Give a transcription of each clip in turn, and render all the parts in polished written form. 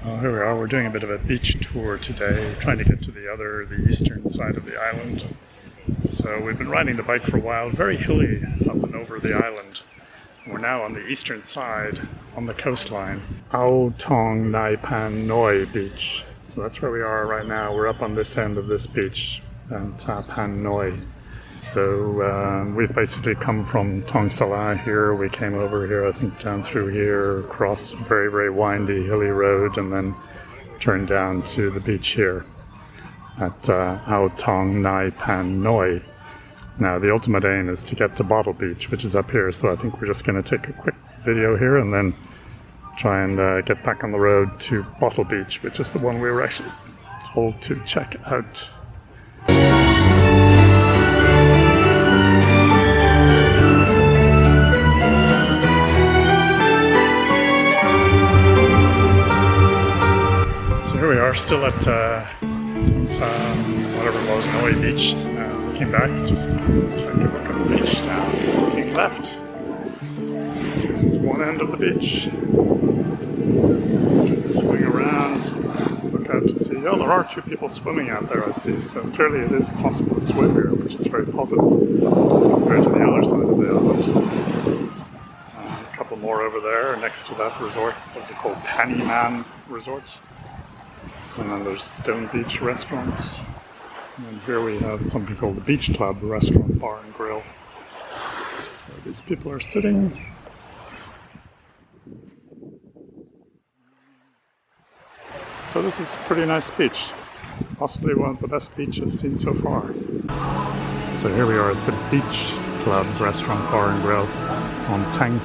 Here we are, we're doing a bit of a beach tour today, trying to get to the eastern side of the island. So we've been riding the bike for a while, very hilly up and over the island. We're now on the eastern side, on the coastline. Thong Nai Pan Noi beach. So that's where we are right now. We're up on this end of this beach, Pan Noi. So we've basically come from Thong Nai here. We came over here, I think down through here, across very, very windy, hilly road, and then turned down to the beach here at Thong Nai Pan Noi. Now, the ultimate aim is to get to Bottle Beach, which is up here. So I think we're just going to take a quick video here and then try and get back on the road to Bottle Beach, which is the one we were actually told to check out. Here we are, still at whatever it was, Noi Beach. We came back, just let's take a look at the beach now. Looking left. This is one end of the beach. You can swing around, look out to sea. Oh, there are two people swimming out there, I see. So clearly it is possible to swim here, which is very positive compared to the other side of the island. A couple more over there next to that resort. Those are called Koh Phangan resorts. And then there's Stone Beach restaurants. And here we have something called the Beach Club, the restaurant, bar and grill. Just where these people are sitting. So this is a pretty nice beach. Possibly one of the best beaches I've seen so far. So here we are at the Beach Club, restaurant, bar and grill on Thong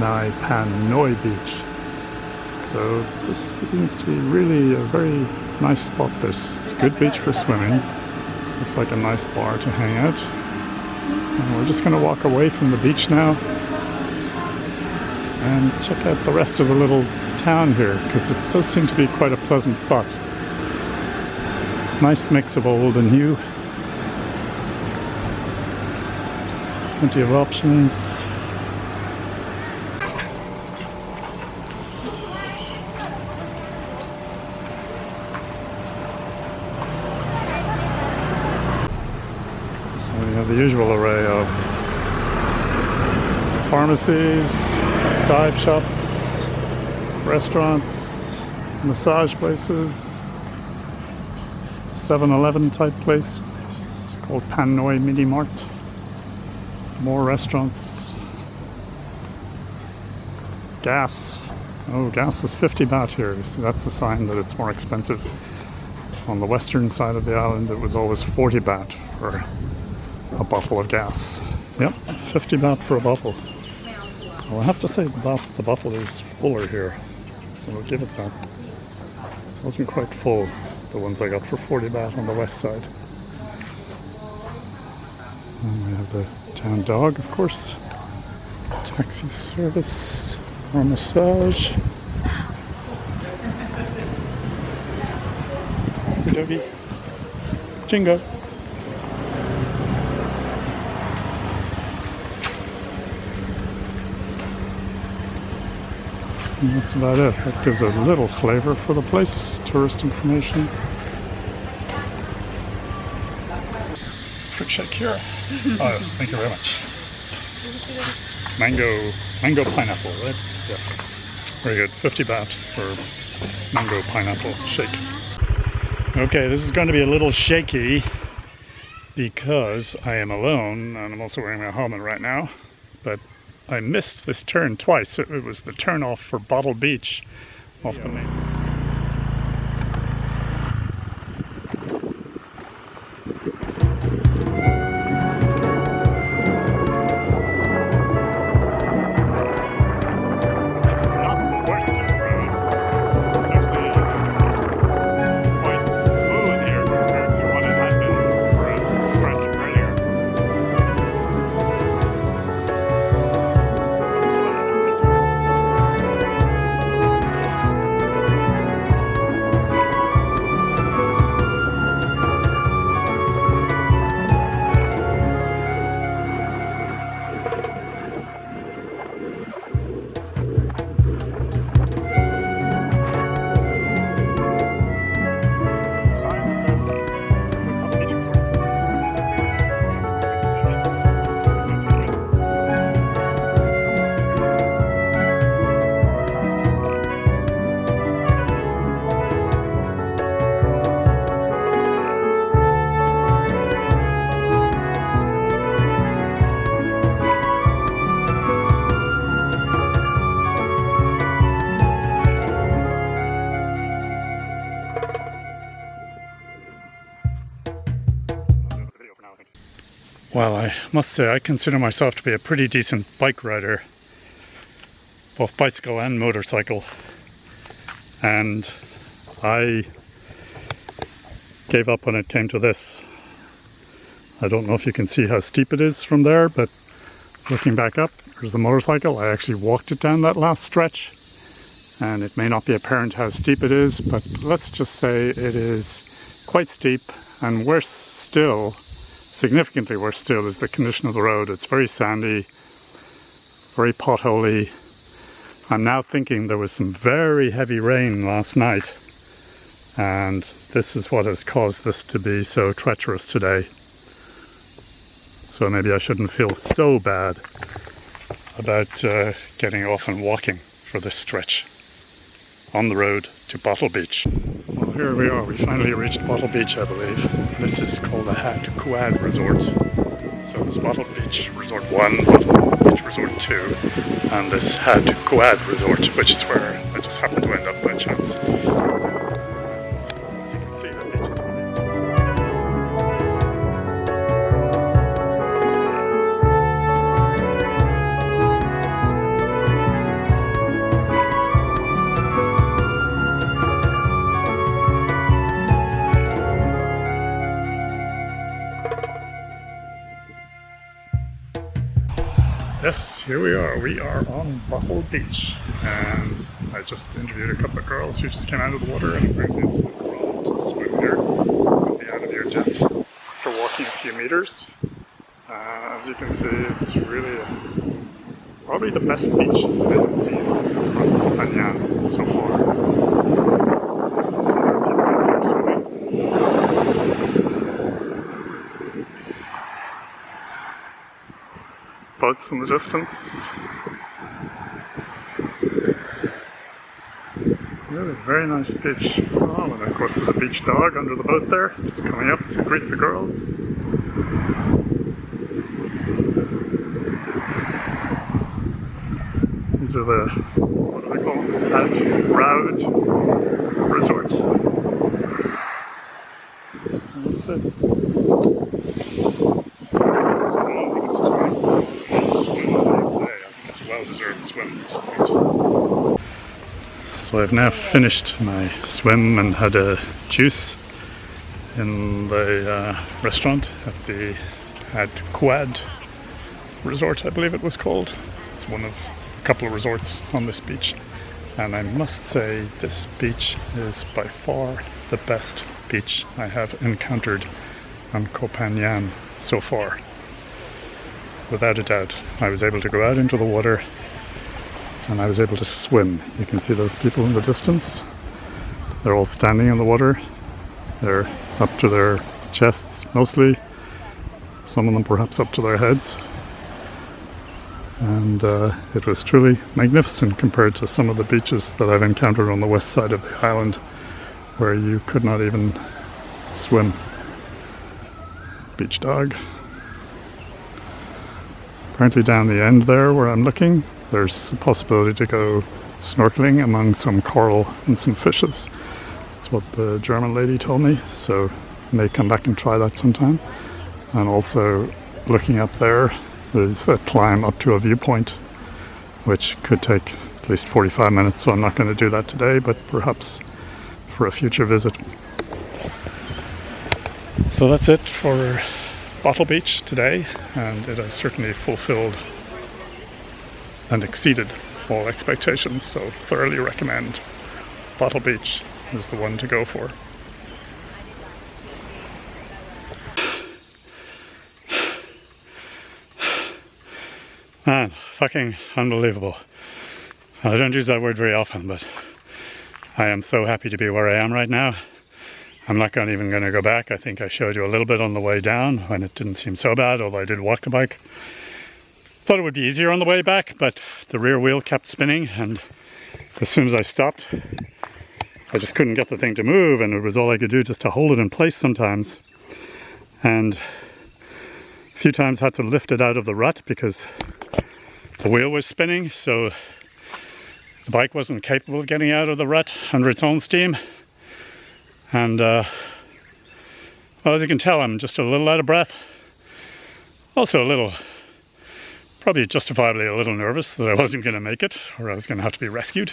Nai Pan Noi Beach. So this seems to be really a very nice spot. It's a good beach for swimming. Looks like a nice bar to hang out. And we're just going to walk away from the beach now and check out the rest of the little town here, because it does seem to be quite a pleasant spot. Nice mix of old and new. Plenty of options. We have the usual array of pharmacies, dive shops, restaurants, massage places, 7-Eleven type place. It's called Pan Noi Mini Mart. More restaurants. Gas. Oh, gas is 50 baht here. So that's a sign that it's more expensive. On the western side of the island, it was always 40 baht for a bottle of gas. Yep, 50 baht for a bottle. Well, I have to say the bottle is fuller here, so we'll give it that. It wasn't quite full, the ones I got for 40 baht on the west side. And we have the town dog, of course. Taxi service or massage. Hey doggy. Jingo. And that's about it. That gives a little flavor for the place. Tourist information. Fruit shake here. Oh, yes, thank you very much. Mango pineapple, right? Yes. Very good. 50 baht for mango pineapple shake. Okay, this is going to be a little shaky because I am alone and I'm also wearing my helmet right now. But I missed this turn twice. It was the turn off for Bottle Beach off the main. This is not the worst of the road. It's actually quite smooth here compared to what it had been for a stretch earlier. Well, I must say I consider myself to be a pretty decent bike rider, both bicycle and motorcycle, and I gave up when it came to this. I don't know if you can see how steep it is from there, but looking back up, there's the motorcycle. I actually walked it down that last stretch, and it may not be apparent how steep it is, but let's just say it is quite steep, and worse still, significantly worse still, is the condition of the road. It's very sandy, very potholy. I'm now thinking there was some very heavy rain last night, and this is what has caused this to be so treacherous today. So maybe I shouldn't feel so bad about getting off and walking for this stretch on the road to Bottle Beach. Well, here we are. We finally reached Bottle Beach, I believe. This is called the Had Quad Resort. So there's Bottle Beach Resort 1, Bottle Beach Resort 2, and this Had Quad Resort, which is where I just happened to end up by chance. As you can see, the beach is Yes, here we are. We are on Bottle Beach, and I just interviewed a couple of girls who just came out of the water, and apparently it's wrong to swim here and be out of your depth after walking a few meters. As you can see, it's really probably the best beach I've seen on Koh Phangan so far. So you can see there are people out here swimming. Boats in the distance. Really very nice beach. Oh, and of course there's a beach dog under the boat there, just coming up to greet the girls. These are the, what do they call them? Roud Resort. And that's it. Well-deserved swim at this point. So I've now finished my swim and had a juice in the restaurant at the Had Quad Resort, I believe it was called. It's one of a couple of resorts on this beach, and I must say this beach is by far the best beach I have encountered on Koh Phangan so far. Without a doubt, I was able to go out into the water and I was able to swim. You can see those people in the distance. They're all standing in the water. They're up to their chests mostly, some of them perhaps up to their heads. And it was truly magnificent compared to some of the beaches that I've encountered on the west side of the island, where you could not even swim. Beach dog. Apparently down the end there where I'm looking, there's a possibility to go snorkeling among some coral and some fishes. That's what the German lady told me, so I may come back and try that sometime. And also looking up there, there's a climb up to a viewpoint, which could take at least 45 minutes, so I'm not going to do that today, but perhaps for a future visit. So that's it for Bottle Beach today, and it has certainly fulfilled and exceeded all expectations, so thoroughly recommend Bottle Beach is the one to go for. Man, fucking unbelievable. I don't use that word very often, but I am so happy to be where I am right now. I'm not even going to go back. I think I showed you a little bit on the way down when it didn't seem so bad, although I did walk the bike. Thought it would be easier on the way back, but the rear wheel kept spinning, and as soon as I stopped, I just couldn't get the thing to move, and it was all I could do just to hold it in place sometimes. And a few times I had to lift it out of the rut because the wheel was spinning, so the bike wasn't capable of getting out of the rut under its own steam. And well, as you can tell, I'm just a little out of breath. Also a little, probably justifiably a little nervous that I wasn't going to make it, or I was going to have to be rescued.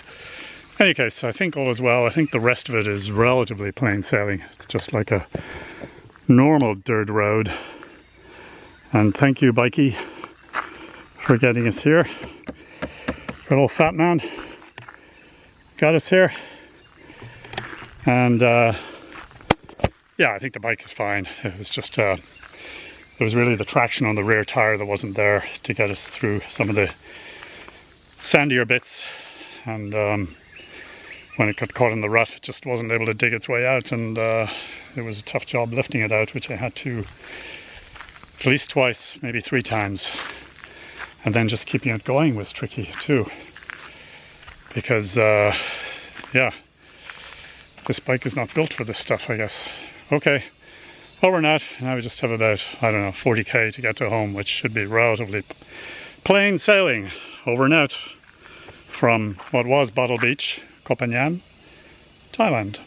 In any case, I think all is well. I think the rest of it is relatively plain sailing. It's just like a normal dirt road. And thank you, Bikey, for getting us here. Good old fat man got us here. And yeah, I think the bike is fine. It was just, it was really the traction on the rear tire that wasn't there to get us through some of the sandier bits. And when it got caught in the rut, it just wasn't able to dig its way out. And it was a tough job lifting it out, which I had to at least twice, maybe 3 times. And then just keeping it going was tricky too. Because, yeah, this bike is not built for this stuff, I guess. Okay, over and out. Now we just have about, I don't know, 40k to get to home, which should be relatively plain sailing. Over and out from what was Bottle Beach, Koh Phangan, Thailand.